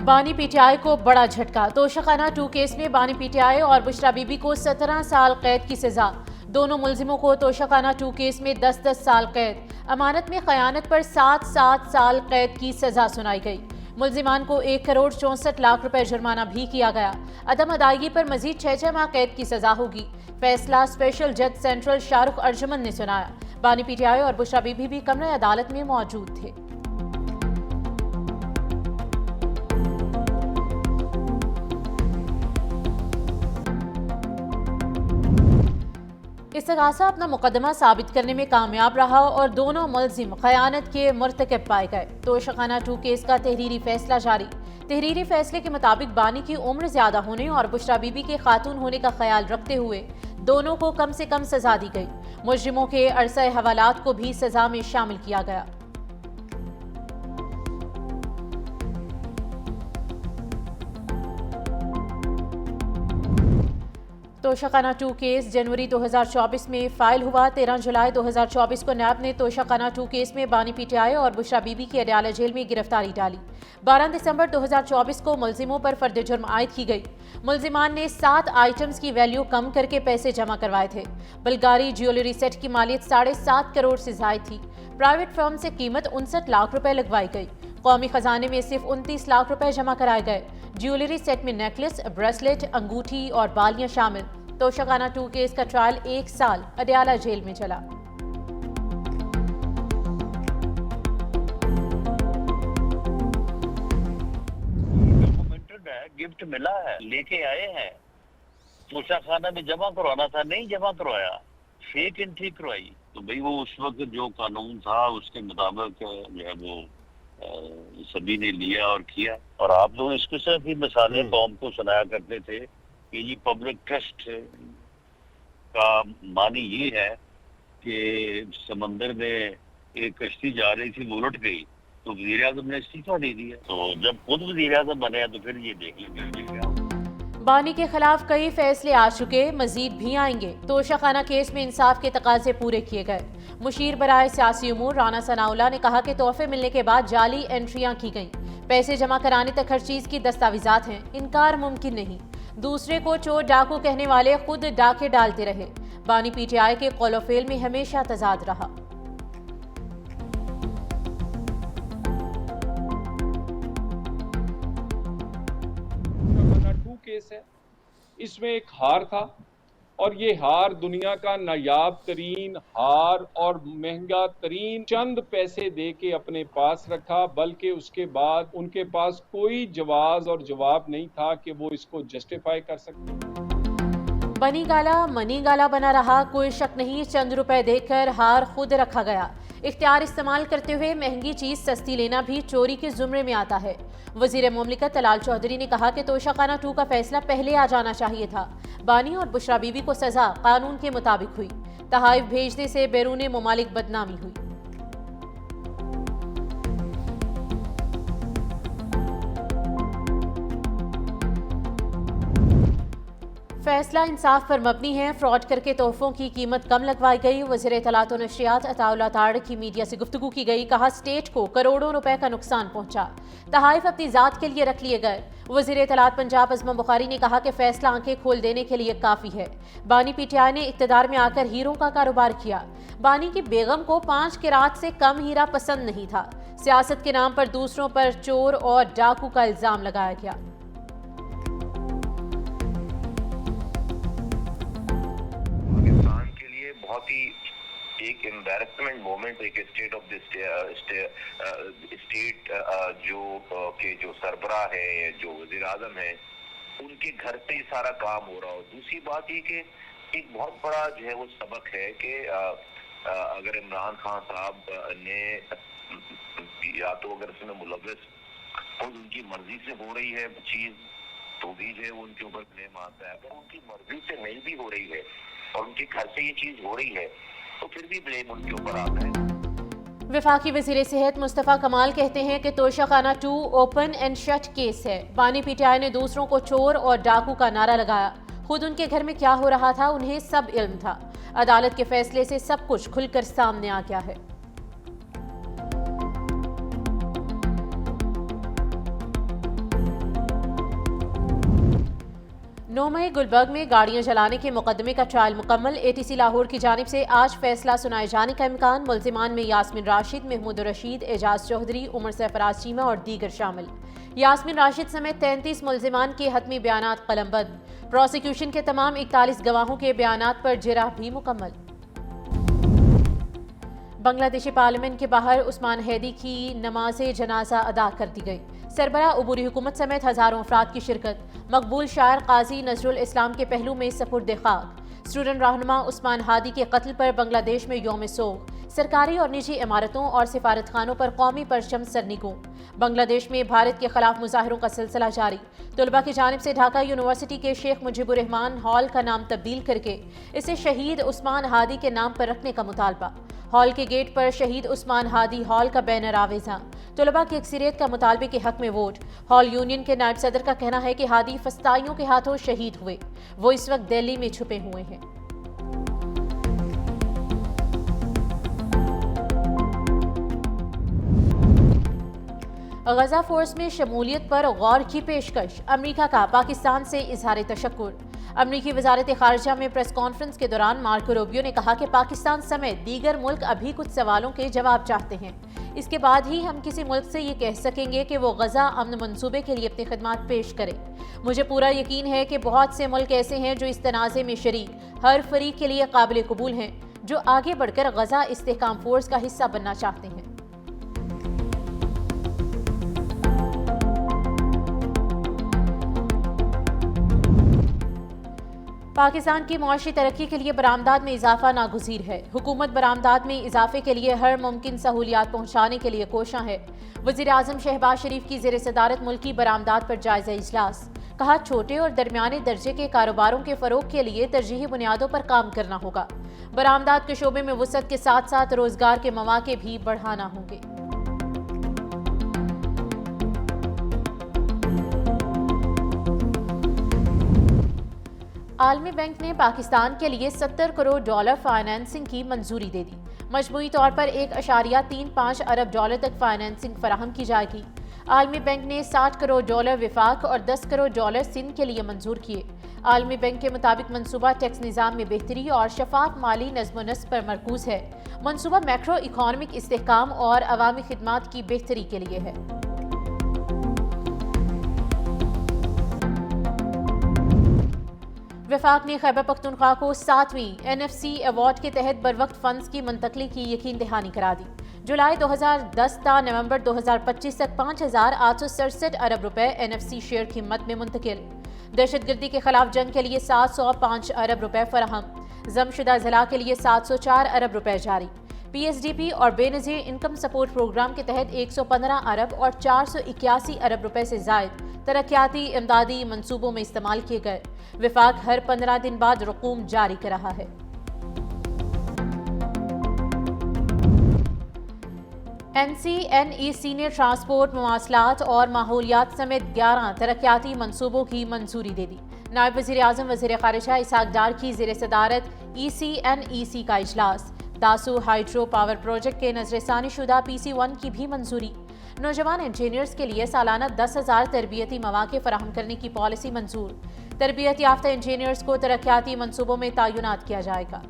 बानी पीटीआई को बड़ा झटका। तोशाखाना 2 केस में बानी पीटीआई और बुशरा बीबी को 17 साल कैद की सजा। दोनों मुलजिमों को तोशाखाना 2 केस में 10-10 साल कैद, अमानत में खयानत पर 7-7 साल कैद की सजा सुनाई गई। मुलजिमान को 1 करोड़ 64 लाख रुपए जुर्माना भी किया गया। अदम अदायगी पर मजीद 6 माह कैद की सजा होगी। फैसला स्पेशल जज सेंट्रल शाहरुख अर्जुमन ने सुनाया। बानी पीटीआई और बुशरा बीबी भी कमरे अदालत में मौजूद थे। इस्तगासा अपना मुकदमा साबित करने में कामयाब रहा और दोनों मुलजिम खयानत के मुर्तकब पाए गए। तोशाखाना 2 केस का तहरीरी फैसला जारी। तहरीरी फैसले के मुताबिक बानी की उम्र ज्यादा होने और बुशरा बीबी के खातून होने का ख्याल रखते हुए दोनों को कम से कम सजा दी गई। मुजरिमों के अरसा हवालात को भी सजा में शामिल किया गया। तोशाखाना 2 केस जनवरी 2024 में फाइल हुआ। 13 जुलाई 2024 को नैब ने तोशाखाना 2 केस में बानी पीटीआई और बुशरा बीबी की अडयाला जेल में गिरफ्तारी डाली। 12 दिसंबर 2024 को मुलजिमों पर फर्द जुर्म आयद की गई। मुलजिमान ने 7 आइटम्स की वैल्यू कम करके पैसे जमा करवाए थे। बल्गारी ज्वेलरी सेट की मालियत 7.5 करोड़ से जायद थी। प्राइवेट फर्म से कीमत 59 लाख रुपए लगवाई गई। कौमी खजाने में सिर्फ 29 लाख रुपए जमा कराए गए। ज्वेलरी सेट में नेकलेस, ब्रेसलेट, अंगूठी और बालियां शामिल। तोशाखाना 2 केस का ट्रायल 1 साल अडयाला जेल में चला। डॉक्यूमेंटेड है, गिफ्ट मिला है, लेके आए हैं। तोशाखाना में जमा करवाना था, नहीं जमा करवाया, फेक एंट्री करवाई। तो भाई वो उस वक्त जो कानून था उसके मुताबिक जो है वो सभी ने लिया और किया। और आप लोग इसके साथ भी मिसालें कौम को सुनाया करते थे कि ये पब्लिक ट्रस्ट का मानी ये है कि समंदर में एक कश्ती जा रही थी, वो उलट गई तो वज़ीर आज़म ने इस्तीफा दे दिया। तो जब खुद वज़ीर आज़म बने तो फिर ये देख लेंगे। बानी के खिलाफ कई फैसले आ चुके, मजीद भी आएंगे। तोशाखाना केस में इंसाफ के तकाजे पूरे किए गए। मुशीर बराए सियासी उमूर राना सनाउल्लाह ने कहा कि तोहफे मिलने के बाद जाली एंट्रियां की गईं। पैसे जमा कराने तक हर चीज की दस्तावेजात हैं, इनकार मुमकिन नहीं। दूसरे को चोर डाकू कहने वाले खुद डाके डालते रहे। बानी पीटीआई के कौलोफेल में हमेशा तजाद रहा। केस है, इसमें एक हार था और ये हार दुनिया का नायाब तरीन हार और महंगा तरीन चंद पैसे दे के अपने पास रखा, बल्कि उसके बाद उनके पास कोई जवाब और जवाब नहीं था कि वो इसको जस्टिफाई कर सकते। बनी गाला मनी गाला बना रहा, कोई शक नहीं। चंद रुपए देकर हार खुद रखा गया। इख्तियार इस्तेमाल करते हुए महंगी चीज सस्ती लेना भी चोरी के जुमरे में आता है। वजीर मुमलिकत तलाल चौधरी ने कहा कि तोशाखाना 2 का फैसला पहले आ जाना चाहिए था। बानी और बुशरा बीबी को सजा कानून के मुताबिक हुई। तहाइफ भेजने से बैरून मुमालिक बदनामी हुई। फैसला इंसाफ पर मबनी है। फ्रॉड करके तोहफों की कीमत कम लगवाई गई। वज़ीर इत्तलात व नशरियात अताउल्लाह ताड़ की मीडिया से गुफ्तगू की गई। कहा स्टेट को करोड़ों रुपए का नुकसान पहुंचा। तहाइफ अपनी जात के लिए रख लिए गए। वज़ीर इत्तलात पंजाब अज़म बुखारी ने कहा कि फैसला आंखें खोल देने के लिए काफी है। बानी पीटीआई ने इक़्तिदार में आकर हीरों का कारोबार किया। बानी की बेगम को 5 किरात से कम हीरा पसंद नहीं था। सियासत के नाम पर दूसरों पर चोर और डाकू का इल्जाम लगाया गया। बहुत ही एक एम्बैरेसमेंट मोमेंट, एक स्टेट ऑफ दिस स्टेट जो के जो सरबराह है, जो वज़ीर आज़म है, उनके घर पे सारा काम हो रहा हो। दूसरी बात ये कि एक बहुत बड़ा जो है वो सबक है कि अगर इमरान खान साहब ने या तो अगर इसमें मुलव्वस खुद उनकी मर्जी से हो रही है चीज तो भी जो है उनके ऊपर ब्लेम आता है। अगर उनकी मर्जी से नहीं भी हो रही है और उनके घर से ये चीज हो रही है तो फिर भी ब्लेम उनके ऊपर आता है। वफाकी वज़ीर सेहत मुस्तफ़ा कमाल कहते हैं कि Toshakhana 2 open and shut case है। बानी पीटीआई ने दूसरों को चोर और डाकू का नारा लगाया। खुद उनके घर में क्या हो रहा था उन्हें सब इल्म था। अदालत के फैसले से सब कुछ खुलकर सामने आ गया है। 9 मई गुलबर्ग में गाड़ियां जलाने के मुकदमे का ट्रायल मुकम्मल। ATC लाहौर की जानिब से आज फैसला सुनाए जाने का इम्कान। मुल्जिमान में यास्मीन राशिद, महमूद रशीद, एजाज चौधरी, उमर सरफराज चीमा और दीगर शामिल। यास्मीन राशिद समेत 33 मुल्जिमान के हतमी बयानात कलमबंद। प्रोसिक्यूशन के तमाम 41 गवाहों के बयानात पर जिरह भी मुकम्मल। बांग्लादेशी पार्लियामेंट के बाहर उस्मान हैदी की नमाज जनाजा अदा कर दी गई। सरबरा उबूरी हुकूमत समेत हजारों अफराद की शिरकत। मकबूल शायर काजी नजरुल इस्लाम के पहलू में सपुर्द खाक। स्टूडेंट रहनुमा उस्मान हादी के कत्ल पर बांग्लादेश में यौम सोग। सरकारी और निजी इमारतों और सिफारत खानों पर कौमी परचम सरनिगों। बांग्लादेश में भारत के खिलाफ मुजाहरों का सिलसिला जारी। तलबा की जानिब से ढाका यूनिवर्सिटी के शेख मुजीबुर रहमान हॉल का नाम तब्दील करके इसे शहीद उस्मान हादी के नाम पर रखने का मुतालबा। हॉल के गेट पर शहीद उस्मान हादी हॉल का बैनर आवेजा। तलबा की अक्सरियत का मुतालबे के हक में वोट। हॉल यूनियन के नायब सदर का कहना है कि हादी फस्ताइयों के हाथों शहीद हुए। वो इस वक्त दिल्ली में छुपे हुए हैं। गजा फोर्स में शमूलियत पर गौर की पेशकश। अमरीका का पाकिस्तान से इजहार तशक्कुर। अमरीकी वजारत खारजा में प्रेस कॉन्फ्रेंस के दौरान मार्को रूबियो ने कहा कि पाकिस्तान समेत दीगर मुल्क अभी कुछ सवालों के जवाब चाहते हैं। इसके बाद ही हम किसी मुल्क से ये कह सकेंगे कि वो गजा अमन मंसूबे के लिए अपनी खिदमात पेश करे। मुझे पूरा यकीन है कि बहुत से मुल्क ऐसे हैं जो इस तनाज़े में शरीक हर फरीक के लिए काबिल कबूल हैं, जो आगे बढ़कर गजा इस्तेहकाम फोर्स का हिस्सा बनना चाहते हैं। पाकिस्तान की मुआशी तरक्की के लिए बरामदात में इजाफा नागुज़ीर है। हुकूमत बरामदात में इजाफे के लिए हर मुमकिन सहूलियात पहुँचाने के लिए कोशां है। वज़ीर आज़म शहबाज शरीफ की ज़ेर सदारत मुल्की बरामदात पर जायज़ा इजलास। कहा, छोटे और दरमियाने दर्जे के कारोबारों के फ़रोग के लिए तरजीही बुनियादों पर काम करना होगा। बरामदात के शोबे में वुसअत के साथ साथ रोज़गार के मौके भी बढ़ाना होंगे। आलमी बैंक ने पाकिस्तान के लिए $70 करोड़ फाइनेंसिंग की मंजूरी दे दी। मजमूई तौर पर $1.35 अरब तक फाइनेंसिंग फराहम की जाएगी। आलमी बैंक ने $60 करोड़ विफाक और $10 करोड़ सिंध के लिए मंजूर किए। आलमी बैंक के मुताबिक मंसूबा टैक्स निज़ाम में बेहतरी और शफाफ माली नज़्म-ओ-नस्क़ पर मरकूज़ है। मंसूबा मैक्रो इकॉनमिक इस्तेहकाम और अवामी खिदमात की बेहतरी के लिए है। वफाक ने खैबर पख्तूनख्वा को 7वीं NFC अवार्ड के तहत बरवक्त फंड्स की मुंतकली की यकीन दहानी करा दी। जुलाई 2010 ता नवंबर 2025 तक 5,867 अरब रुपए NFC शेयर कीमत में मुंतकिल। दहशतगर्दी के खिलाफ जंग के लिए 705 अरब रुपए फराहम। जमशुदा जिला के लिए 704 अरब रुपए जारी। PSDP और बेनज़ीर इनकम सपोर्ट प्रोग्राम के तहत 115 अरब और 481 अरब रुपए से जायद तरक्याती इमदादी मंसूबों में इस्तेमाल किए गए। विफाक हर 15 दिन बाद रकूम जारी कर रहा है। NCNEC ने ट्रांसपोर्ट, मवासलात और माहौलियात समेत 11 तरक्याती मंसूबों की मंजूरी दे दी। नायब वज़ीर आज़म वज़ीर ख़ारिजा इसहाक डार की ज़ेर सदारत ECNEC का इजलास। दासू हाइड्रो पावर प्रोजेक्ट के नजरसानी शुदा PC1 की भी मंजूरी। नौजवान इंजीनियर्स के लिए सालाना 10,000 तरबियती मौके फराहम करने की पॉलिसी मंजूर। तरबियत याफ्ता इंजीनियर्स को तरक्याती मंसूबों में तैनात किया जाएगा।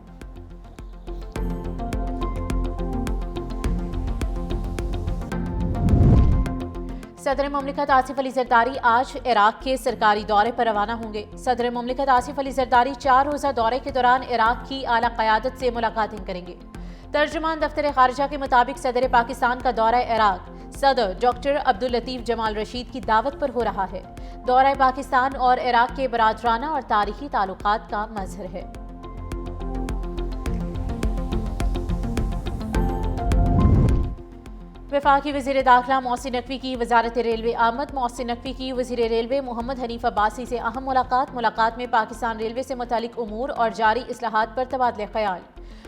सदर मुमलिकत आसिफ अली जरदारी आज इराक के सरकारी दौरे पर रवाना होंगे। सदर मुमलिकत आसिफ अली जरदारी 4 रोज़ा दौरे के दौरान इराक की आला क़यादत से मुलाकातें करेंगे। तर्जुमान दफ्तर खारजा के मुताबिक सदर पाकिस्तान का दौरा इराक सदर डॉक्टर अब्दुल लतीफ़ जमाल रशीद की दावत पर हो रहा है। दौरा पाकिस्तान और इराक के बरादराना और तारीखी ताल्लुकात का मज़हर है। वफाकी वज़ीर दाखिला मोहसिन नकवी की वजारत रेलवे आमद। मोहसिन नकवी की वज़ीर रेलवे मोहम्मद हनीफ अब्बासी से अहम मुलाकात में पाकिस्तान रेलवे से मुतालिक उमूर और जारी इस्लाहात पर तबादले ख्याल।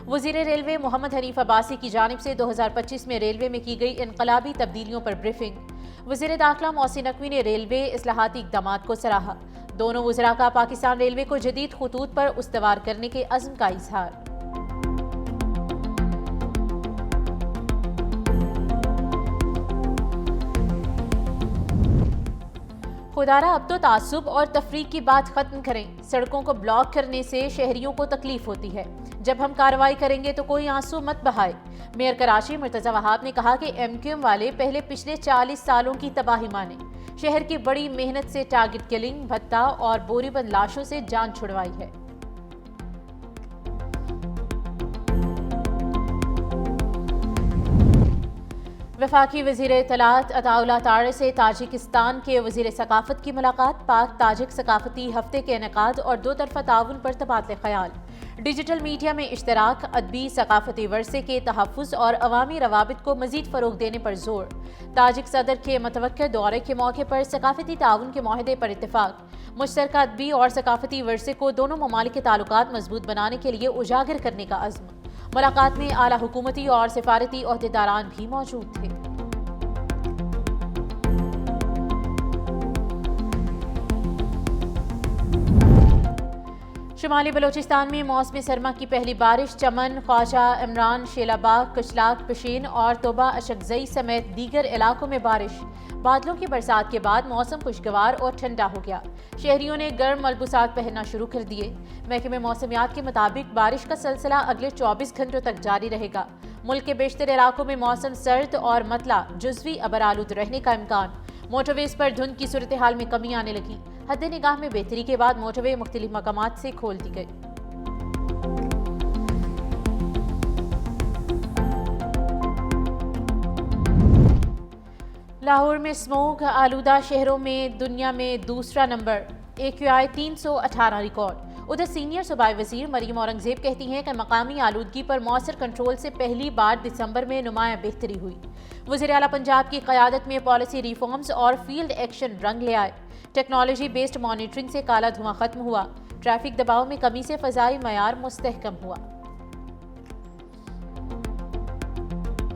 वज़ीर रेलवे मोहम्मद हनीफ अब्बासी की जानिब से 2025 में रेलवे में की गई इनकलाबी तब्दीलियों पर ब्रीफिंग। वज़ीर दाखिला मोहसिन नकवी ने रेलवे इस्लाहाती इक़दामात को सराहा। दोनों वज़रा का पाकिस्तान रेलवे को जदीद खुतूत पर उस्तवार करने के अज़्म का इज़हार। खुदारा अब तो तासुब और तफरीक की बात खत्म करें। सड़कों को ब्लॉक करने से शहरियों को तकलीफ होती है। जब हम कार्रवाई करेंगे तो कोई आंसू मत बहाए। मेयर कराची मुर्तजा वहाब ने कहा कि MQM वाले पहले पिछले 40 सालों की तबाही माने। शहर की बड़ी मेहनत से टारगेट किलिंग, भत्ता और बोरीबंद लाशों से जान छुड़वाई है। वफाकी वज़ीर इत्तलात अताउल्लाह तारे से ताजिकिस्तान के वज़ीर सकाफत की मुलाकात। पाक ताजिक सकाफती हफ्ते के इनेकाद और दो तरफा ताउन पर तबादले ख्याल। डिजिटल मीडिया में इश्तराक, अदबी सकाफती वर्से के तहफ़्फ़ुज़ और अवामी रवाबित को मज़ीद फ़रोग़ देने पर जोर। ताजिक सदर के मुतवक्किल दौरे के मौके पर सकाफती ताउन के माहदे पर इत्तेफाक। मुश्तरका अदबी और सकाफती वर्से को दोनों ममालिक के ताल्लुकात मजबूत बनाने के लिए उजागर करने का अज़्म। मुलाकात में आला हुकूमती और सिफारती ओहदेदारान भी मौजूद थे। शुमाली बलोचिस्तान में मौसमी सरमा की पहली बारिश। चमन, ख्वाजा, इमरान, शेलाबाग, कशलाक, पशीन और तोबा अशकजई समेत दीगर इलाकों में बारिश। बादलों की बरसात के बाद मौसम खुशगवार और ठंडा हो गया। शहरियों ने गर्म मलबूसात पहनना शुरू कर दिए। महकमे मौसमियात के मुताबिक बारिश का सिलसिला अगले 24 घंटों तक जारी रहेगा। मुल्क के बेशतर इलाकों में मौसम सर्द और मतला जुज़वी अबरालूद रहने का इम्कान। मोटरवेज पर धुंध की सूरत हाल में कमी आने लगी। हद निगाह में बेहतरी के बाद मोटरवे मुख्तलिफ मकामात से खोल दी गई। लाहौर में स्मोक आलूदा शहरों में दुनिया में दूसरा नंबर। AQI 318 record. उधर सीनियर सूबाई वजीर मरीम औरंगजेब कहती हैं कि मकामी आलूदगी पर मौसर कंट्रोल से पहली बार दिसंबर में नुमायां बेहतरी हुई। वज़ीर आला पंजाब की क़यादत में पॉलिसी रिफॉर्म्स और फील्ड एक्शन रंग ले आए। टेक्नोलॉजी बेस्ड मॉनिटरिंग से काला धुआं खत्म हुआ। ट्रैफिक दबाव में कमी से फ़ज़ाई मयार मुस्तहकम हुआ।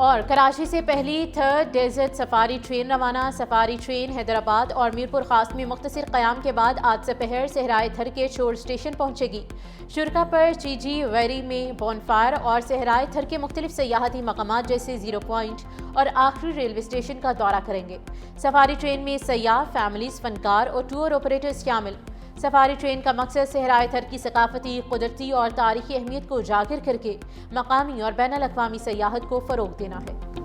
और कराची से पहली थर्ड डेजर्ट सफारी ट्रेन रवाना। सफारी ट्रेन हैदराबाद और मीरपुर खास में मुख्तसर क़याम के बाद आज दोपहर सहराए थर के शोर स्टेशन पहुंचेगी। शुरका पर चीजी वैरी में बॉनफायर और सहराए थर के मुख्तलिफ सयाहती मकामात जैसे ज़ीरो पॉइंट और आखिरी रेलवे स्टेशन का दौरा करेंगे। सफारी ट्रेन में सयाह, फैमिलीज, फनकार और टूर ऑपरेटर्स शामिल। सफारी ट्रेन का मकसद सहराए थर की सकाफती, कुदरती और तारीखी अहमियत को उजागर करके मकामी और बैनुल अक़वामी सयाहत को फ़रोग़ देना है।